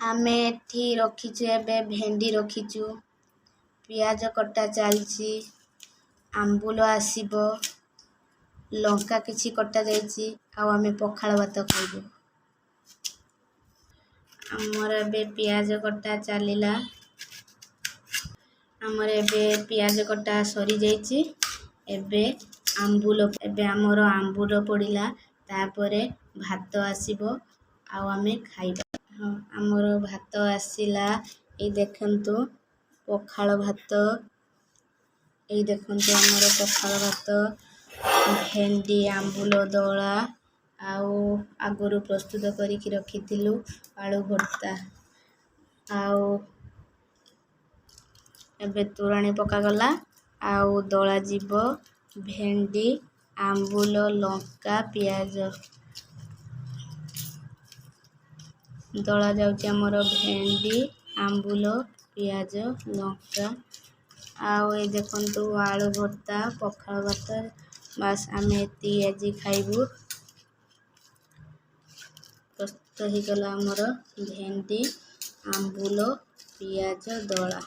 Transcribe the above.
आमे एठी रखीचु एबे भेंडी रखीचु पियाज कटा चलची आंबुल आसीबो लंका किछि कटा जायची आ आमे पखाळ भात खाइबो। हमर एबे पियाज कटा चलिला हमर एबे पियाज कटा सरी जायची एबे हमर आंबुल पड़िला तापरे भात आसीबो आ आमे खाइबा। हमर भात आसीला ए देखंतु पखाळ भात ए देखंतु हमर पखाळ भात भेंडी आंबुल दळा आउ आगुरु प्रस्तुत करिकि रखिथिलु आलू भर्ता आउ एबे तोराणी पका गला आउ दळा जीवो भेंडी आंबुल लंका पियाज दळा जाउची हमर भेंडी आंबुल पियाज लंका आउ ए देखंतु आलू भर्ता पखाळ भात बस आमे एती आजी खाइबु। प्रस्तुत ही गला हमर भेंडी आंबुल पियाज दळा।